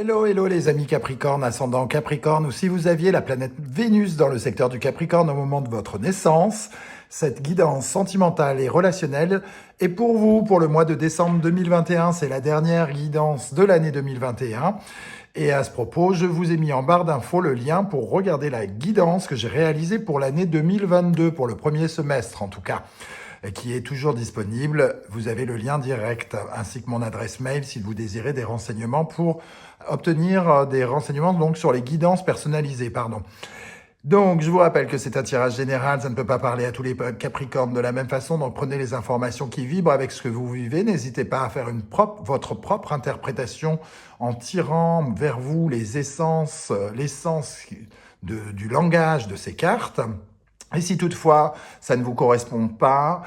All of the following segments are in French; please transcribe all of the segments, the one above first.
Hello, hello les amis Capricorne, ascendant Capricorne, ou si vous aviez la planète Vénus dans le secteur du Capricorne au moment de votre naissance, cette guidance sentimentale et relationnelle est pour vous pour le mois de décembre 2021. C'est la dernière guidance de l'année 2021. Et à ce propos, je vous ai mis en barre d'infos le lien pour regarder la guidance que j'ai réalisée pour l'année 2022, pour le premier semestre en tout cas, qui est toujours disponible. Vous avez le lien direct ainsi que mon adresse mail si vous désirez des renseignements pour obtenir des renseignements donc sur les guidances personnalisées. Donc, je vous rappelle que c'est un tirage général, ça ne peut pas parler à tous les Capricornes de la même façon, donc prenez les informations qui vibrent avec ce que vous vivez, n'hésitez pas à faire votre propre interprétation en tirant vers vous l'essence du langage de ces cartes. Et si toutefois ça ne vous correspond pas,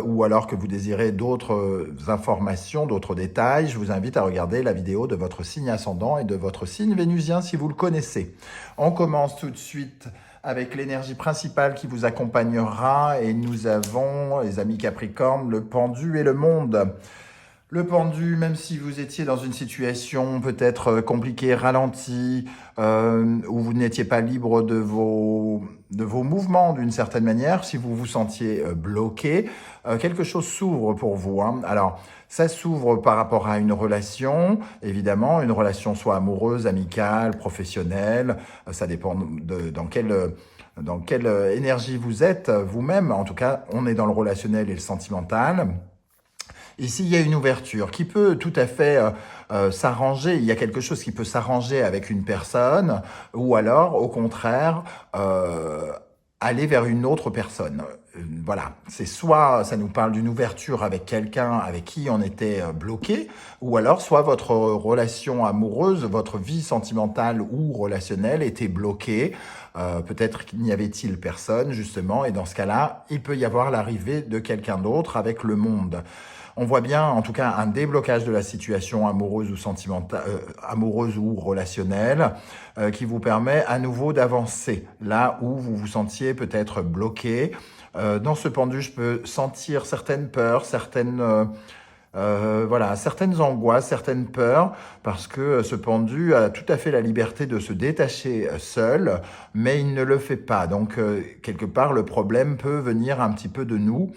ou alors que vous désirez d'autres informations, d'autres détails, je vous invite à regarder la vidéo de votre signe ascendant et de votre signe vénusien si vous le connaissez. On commence tout de suite avec l'énergie principale qui vous accompagnera et nous avons, les amis Capricorne, le pendu et le monde. Le pendu, même si vous étiez dans une situation peut-être compliquée, ralentie, où vous n'étiez pas libre de vos mouvements d'une certaine manière, si vous vous sentiez bloqué, quelque chose s'ouvre pour vous. Alors, ça s'ouvre par rapport à une relation, évidemment, une relation soit amoureuse, amicale, professionnelle, ça dépend dans quelle énergie vous êtes vous-même. En tout cas, on est dans le relationnel et le sentimental. Ici, il y a une ouverture qui peut tout à fait s'arranger. Il y a quelque chose qui peut s'arranger avec une personne ou alors, au contraire, aller vers une autre personne. Voilà, c'est soit ça nous parle d'une ouverture avec quelqu'un avec qui on était bloqué, ou alors soit votre relation amoureuse, votre vie sentimentale ou relationnelle était bloquée. Peut-être qu'il n'y avait-il personne, justement, et dans ce cas-là, il peut y avoir l'arrivée de quelqu'un d'autre avec le monde. On voit bien, en tout cas, un déblocage de la situation amoureuse ou sentimentale, amoureuse ou relationnelle, qui vous permet à nouveau d'avancer là où vous vous sentiez peut-être bloqué. Dans ce pendu, je peux sentir certaines peurs, certaines angoisses, certaines peurs, parce que ce pendu a tout à fait la liberté de se détacher seul, mais il ne le fait pas. Donc, quelque part, le problème peut venir un petit peu de nous.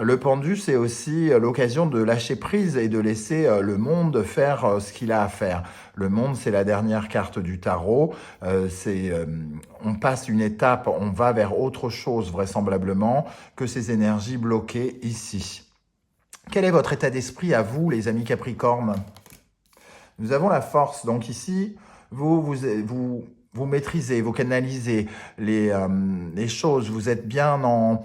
Le pendu, c'est aussi l'occasion de lâcher prise et de laisser le monde faire ce qu'il a à faire. Le monde, c'est la dernière carte du tarot. On passe une étape, on va vers autre chose vraisemblablement que ces énergies bloquées ici. Quel est votre état d'esprit à vous, les amis Capricorne? Nous avons la force. Donc ici, vous maîtrisez, vous canalisez les choses. Vous êtes bien en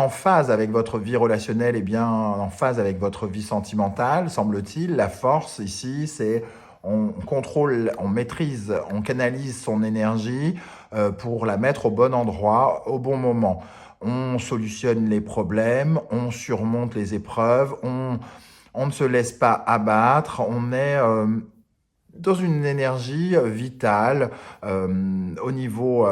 phase avec votre vie relationnelle et bien en phase avec votre vie sentimentale, semble-t-il. La force ici, c'est on contrôle, on maîtrise, on canalise son énergie pour la mettre au bon endroit, au bon moment. On solutionne les problèmes, on surmonte les épreuves, on ne se laisse pas abattre, on est dans une énergie vitale au niveau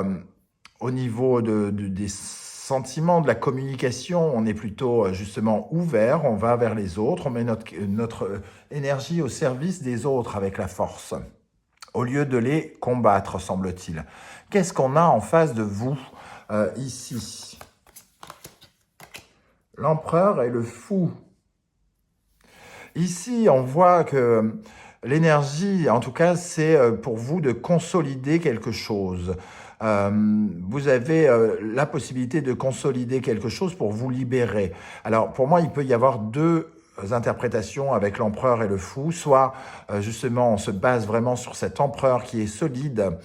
des sentiments, de la communication. On est plutôt justement ouvert, on va vers les autres, on met notre énergie au service des autres avec la force, au lieu de les combattre, semble-t-il. Qu'est-ce qu'on a en face de vous ici? L'empereur et le fou. Ici, on voit que l'énergie, en tout cas, c'est pour vous de consolider quelque chose. Vous avez la possibilité de consolider quelque chose pour vous libérer. Alors, pour moi, il peut y avoir deux interprétations avec l'empereur et le fou. Soit, justement, on se base vraiment sur cet empereur qui est solide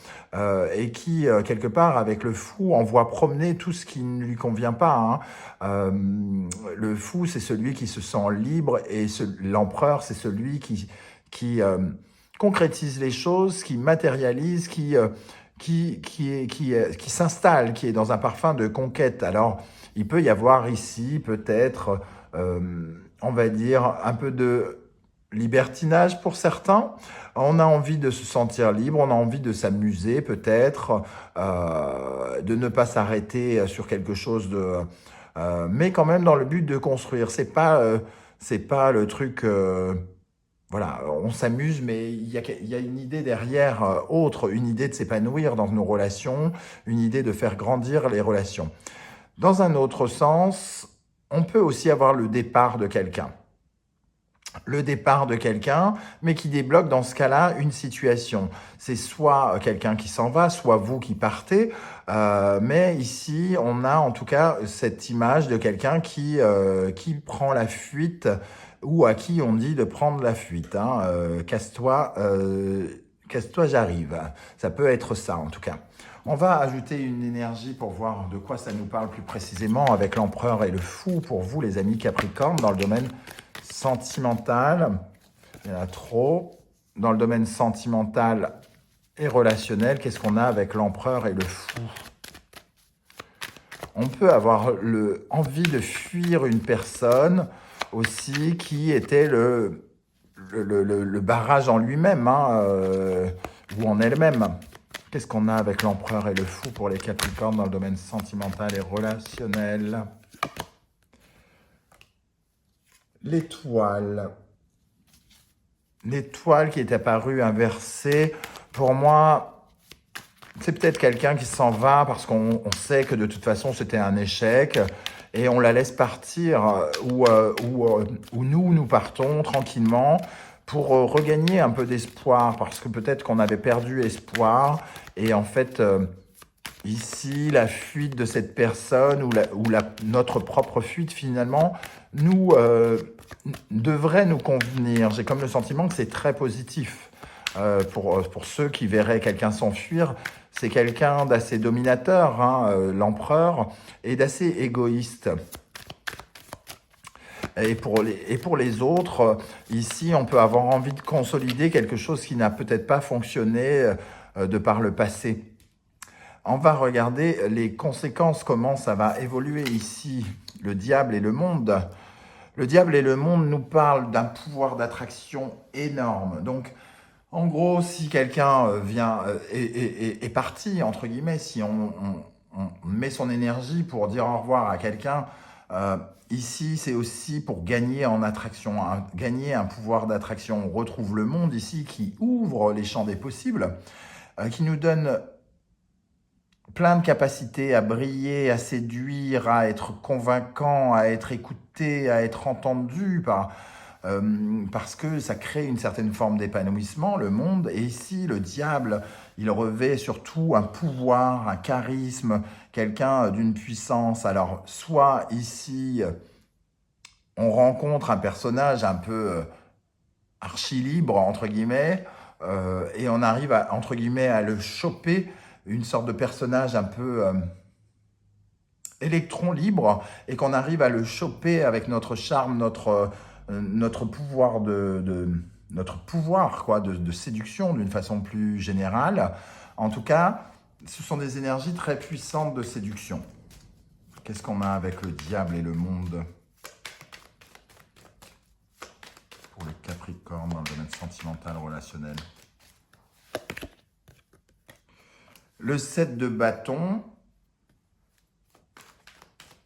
et qui, quelque part, avec le fou, envoie promener tout ce qui ne lui convient pas. Le fou, c'est celui qui se sent libre et l'empereur, c'est celui qui concrétise les choses, qui matérialise, qui s'installe, qui est dans un parfum de conquête. Alors, il peut y avoir ici peut-être, on va dire, un peu de libertinage pour certains. On a envie de se sentir libre, on a envie de s'amuser peut-être, de ne pas s'arrêter sur quelque chose mais quand même dans le but de construire. C'est pas le truc voilà, on s'amuse, mais il y a une idée derrière, autre, une idée de s'épanouir dans nos relations, une idée de faire grandir les relations. Dans un autre sens, on peut aussi avoir le départ de quelqu'un. Le départ de quelqu'un, mais qui débloque dans ce cas-là une situation. C'est soit quelqu'un qui s'en va, soit vous qui partez, mais ici on a en tout cas cette image de quelqu'un qui prend la fuite ou à qui on dit de prendre la fuite. Hein. Casse-toi, j'arrive. Ça peut être ça en tout cas. On va ajouter une énergie pour voir de quoi ça nous parle plus précisément avec l'empereur et le fou pour vous les amis Capricorne dans le domaine sentimental. Il y en a trop. Dans le domaine sentimental et relationnel, qu'est-ce qu'on a avec l'empereur et le fou? On peut avoir envie de fuir une personne aussi qui était le barrage en lui-même ou en elle-même. Qu'est-ce qu'on a avec l'empereur et le fou pour les Capricornes dans le domaine sentimental et relationnel? L'étoile. L'étoile qui est apparue inversée, pour moi, c'est peut-être quelqu'un qui s'en va parce qu'on sait que de toute façon c'était un échec et on la laisse partir ou nous partons tranquillement pour regagner un peu d'espoir parce que peut-être qu'on avait perdu espoir et en fait ici la fuite de cette personne ou notre propre fuite finalement devrait nous convenir. J'ai comme le sentiment que c'est très positif pour ceux qui verraient quelqu'un s'enfuir. C'est quelqu'un d'assez dominateur, l'empereur, et d'assez égoïste. Et pour les autres, ici, on peut avoir envie de consolider quelque chose qui n'a peut-être pas fonctionné de par le passé. On va regarder les conséquences, comment ça va évoluer ici, le diable et le monde. Le diable et le monde nous parlent d'un pouvoir d'attraction énorme. Donc, en gros, si quelqu'un est parti, entre guillemets, si on met son énergie pour dire au revoir à quelqu'un, ici, c'est aussi pour gagner en attraction, gagner un pouvoir d'attraction. On retrouve le monde ici qui ouvre les champs des possibles, qui nous donne plein de capacités à briller, à séduire, à être convaincant, à être écouté, à être entendu parce que ça crée une certaine forme d'épanouissement, le monde. Et ici, le diable, il revêt surtout un pouvoir, un charisme, quelqu'un d'une puissance. Alors, soit ici, on rencontre un personnage un peu archi-libre, entre guillemets, et on arrive, entre guillemets, à le choper, une sorte de personnage un peu électron libre, et qu'on arrive à le choper avec notre charme, notre pouvoir notre pouvoir quoi, de séduction d'une façon plus générale. En tout cas, ce sont des énergies très puissantes de séduction. Qu'est-ce qu'on a avec le diable et le monde pour les Capricornes dans le domaine sentimental relationnel? Le 7 de bâton,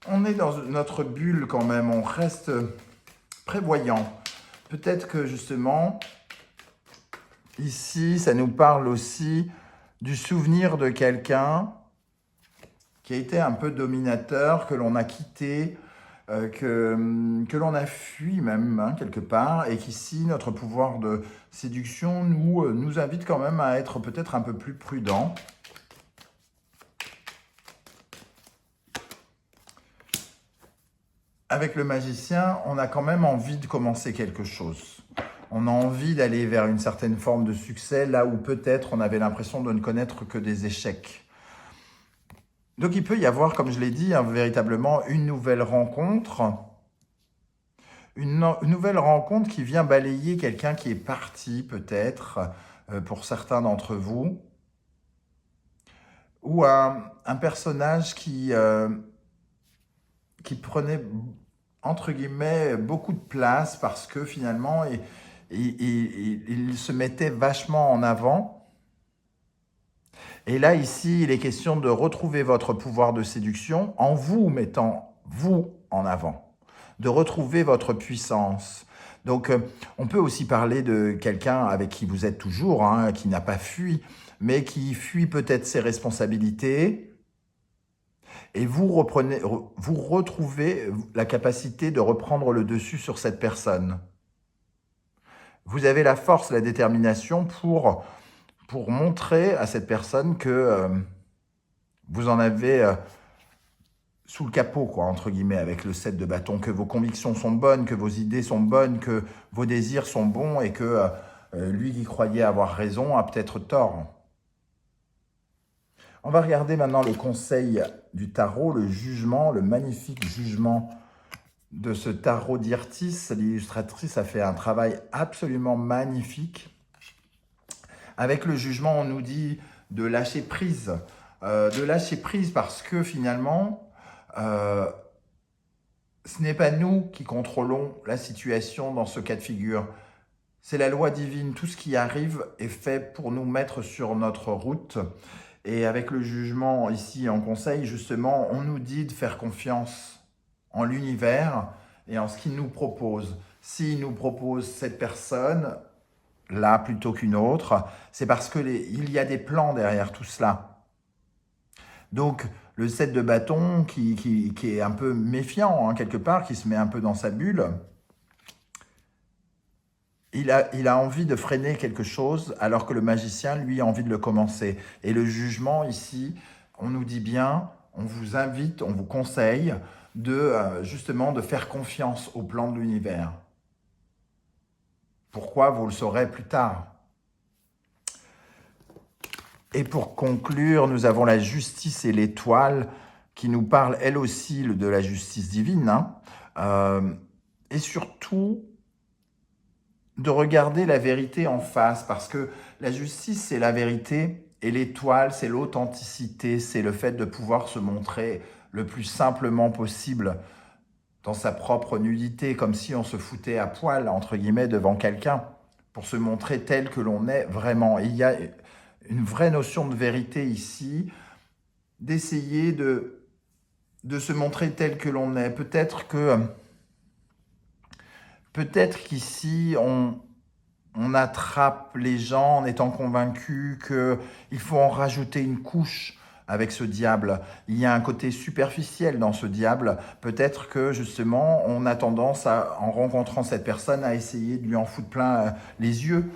on est dans notre bulle quand même, on reste prévoyant. Peut-être que justement, ici, ça nous parle aussi du souvenir de quelqu'un qui a été un peu dominateur, que l'on a quitté, que l'on a fui même, quelque part, et qu'ici, notre pouvoir de séduction nous invite quand même à être peut-être un peu plus prudents. Avec le magicien, on a quand même envie de commencer quelque chose. On a envie d'aller vers une certaine forme de succès, là où peut-être on avait l'impression de ne connaître que des échecs. Donc il peut y avoir, comme je l'ai dit, véritablement une nouvelle rencontre. Une nouvelle rencontre qui vient balayer quelqu'un qui est parti, peut-être, pour certains d'entre vous. Ou un personnage qui prenait, entre guillemets, beaucoup de place parce que finalement, il se mettait vachement en avant. Et là, ici, il est question de retrouver votre pouvoir de séduction en vous mettant, vous, en avant. De retrouver votre puissance. Donc, on peut aussi parler de quelqu'un avec qui vous êtes toujours, hein, qui n'a pas fui, mais qui fuit peut-être ses responsabilités, et vous retrouvez la capacité de reprendre le dessus sur cette personne. Vous avez la force, la détermination pour montrer à cette personne que vous en avez sous le capot, quoi, entre guillemets, avec le 7 de bâton, que vos convictions sont bonnes, que vos idées sont bonnes, que vos désirs sont bons et que lui qui croyait avoir raison a peut-être tort. On va regarder maintenant le conseil du tarot, le jugement, le magnifique jugement de ce tarot d'Irtis. L'illustratrice a fait un travail absolument magnifique. Avec le jugement, on nous dit de lâcher prise. Parce que finalement, ce n'est pas nous qui contrôlons la situation dans ce cas de figure. C'est la loi divine. Tout ce qui arrive est fait pour nous mettre sur notre route. Et avec le jugement ici en conseil, justement, on nous dit de faire confiance en l'univers et en ce qu'il nous propose. S'il nous propose cette personne, là plutôt qu'une autre, c'est parce qu'il y a des plans derrière tout cela. Donc, le 7 de bâton qui est un peu méfiant, hein, quelque part, qui se met un peu dans sa bulle, il a envie de freiner quelque chose, alors que le magicien, lui, a envie de le commencer. Et le jugement, ici, on nous dit bien, on vous invite, on vous conseille justement de faire confiance au plan de l'univers. Pourquoi? Vous le saurez plus tard. Et pour conclure, nous avons la justice et l'étoile qui nous parlent, elle aussi, de la justice divine. Hein. Et surtout, de regarder la vérité en face, parce que la justice, c'est la vérité, et l'étoile, c'est l'authenticité, c'est le fait de pouvoir se montrer le plus simplement possible dans sa propre nudité, comme si on se foutait à poil, entre guillemets, devant quelqu'un, pour se montrer tel que l'on est vraiment. Et il y a une vraie notion de vérité ici, d'essayer de se montrer tel que l'on est. Peut-être qu'ici, on attrape les gens en étant convaincus qu'il faut en rajouter une couche avec ce diable. Il y a un côté superficiel dans ce diable. Peut-être que justement, on a tendance, en rencontrant cette personne, à essayer de lui en foutre plein les yeux.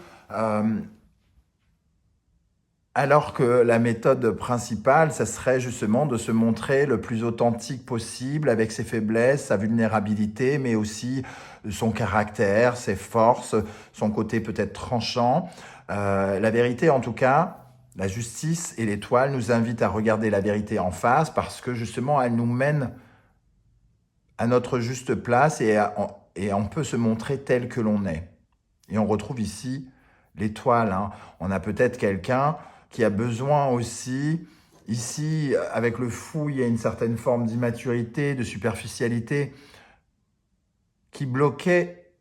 Alors que la méthode principale, ça serait justement de se montrer le plus authentique possible avec ses faiblesses, sa vulnérabilité, mais aussi son caractère, ses forces, son côté peut-être tranchant. La vérité, en tout cas, la justice et l'étoile nous invitent à regarder la vérité en face parce que justement, elle nous mène à notre juste place et on peut se montrer tel que l'on est. Et on retrouve ici l'étoile. Hein. On a peut-être quelqu'un qui a besoin aussi, ici, avec le fou, il y a une certaine forme d'immaturité, de superficialité qui bloquait.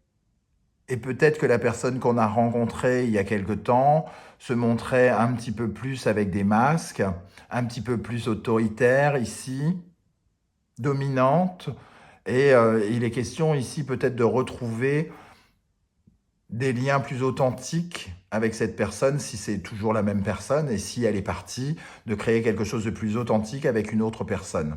Et peut-être que la personne qu'on a rencontrée il y a quelque temps se montrait un petit peu plus avec des masques, un petit peu plus autoritaire ici, dominante. Et il est question ici peut-être de retrouver des liens plus authentiques avec cette personne, si c'est toujours la même personne, et si elle est partie, de créer quelque chose de plus authentique avec une autre personne.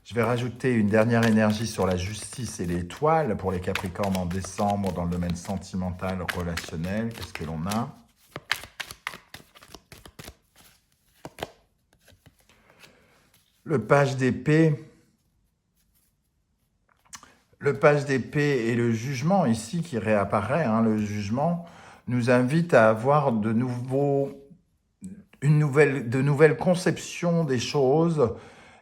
Je vais rajouter une dernière énergie sur la justice et l'étoile pour les Capricornes en décembre dans le domaine sentimental, relationnel. Qu'est-ce que l'on a? Le page d'épée. Le page d'épée et le jugement ici qui réapparaît, hein, le jugement, nous invite à avoir de nouvelles conceptions des choses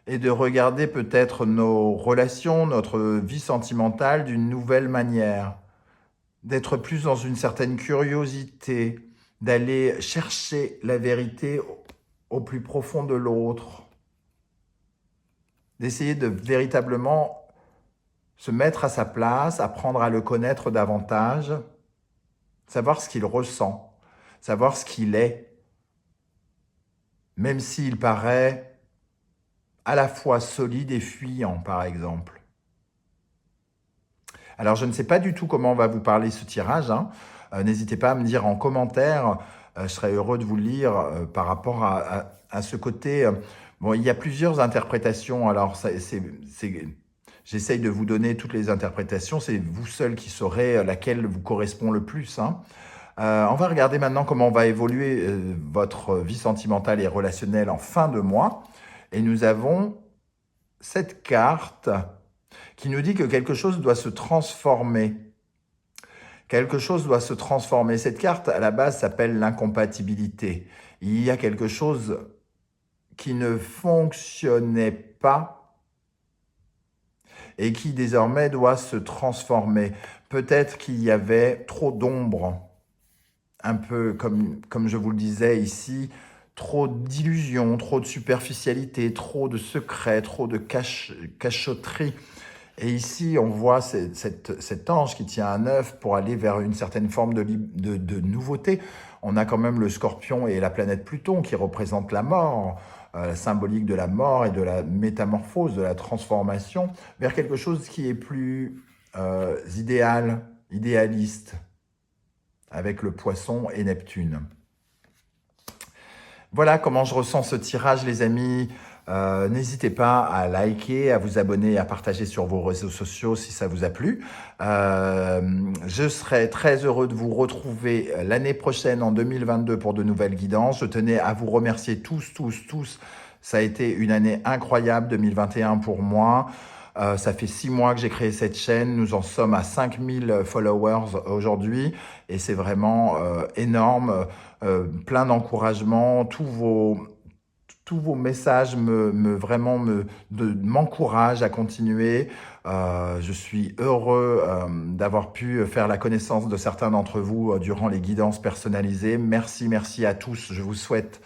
et de regarder peut-être nos relations, notre vie sentimentale d'une nouvelle manière, d'être plus dans une certaine curiosité, d'aller chercher la vérité au plus profond de l'autre, d'essayer de véritablement se mettre à sa place, apprendre à le connaître davantage, savoir ce qu'il ressent, savoir ce qu'il est, même s'il paraît à la fois solide et fuyant, par exemple. Alors, je ne sais pas du tout comment va vous parler ce tirage, hein. N'hésitez pas à me dire en commentaire. Je serais heureux de vous le lire par rapport à ce côté. Bon, il y a plusieurs interprétations. Alors, j'essaye de vous donner toutes les interprétations. C'est vous seul qui saurez laquelle vous correspond le plus, hein. On va regarder maintenant comment va évoluer votre vie sentimentale et relationnelle en fin de mois. Et nous avons cette carte qui nous dit que quelque chose doit se transformer. Quelque chose doit se transformer. Cette carte, à la base, s'appelle l'incompatibilité. Il y a quelque chose qui ne fonctionnait pas et qui désormais doit se transformer. Peut-être qu'il y avait trop d'ombre, un peu comme je vous le disais ici, trop d'illusions, trop de superficialité, trop de secrets, trop de cachotterie. Et ici, on voit cet ange qui tient un œuf pour aller vers une certaine forme de nouveauté. On a quand même le scorpion et la planète Pluton qui représentent la mort, la symbolique de la mort et de la métamorphose, de la transformation, vers quelque chose qui est plus idéaliste, avec le poisson et Neptune. Voilà comment je ressens ce tirage, les amis. N'hésitez pas à liker, à vous abonner, à partager sur vos réseaux sociaux si ça vous a plu. Je serai très heureux de vous retrouver l'année prochaine en 2022 pour de nouvelles guidances. Je tenais à vous remercier tous. Ça a été une année incroyable 2021 pour moi. Ça fait 6 mois que j'ai créé cette chaîne. Nous en sommes à 5000 followers aujourd'hui et c'est vraiment énorme. Plein d'encouragements. Tous vos messages m'encouragent à continuer. Je suis heureux d'avoir pu faire la connaissance de certains d'entre vous durant les guidances personnalisées. Merci à tous. Je vous souhaite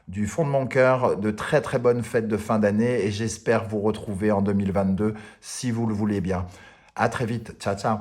du fond de mon cœur de très bonnes fêtes de fin d'année et j'espère vous retrouver en 2022 si vous le voulez bien. À très vite. Ciao.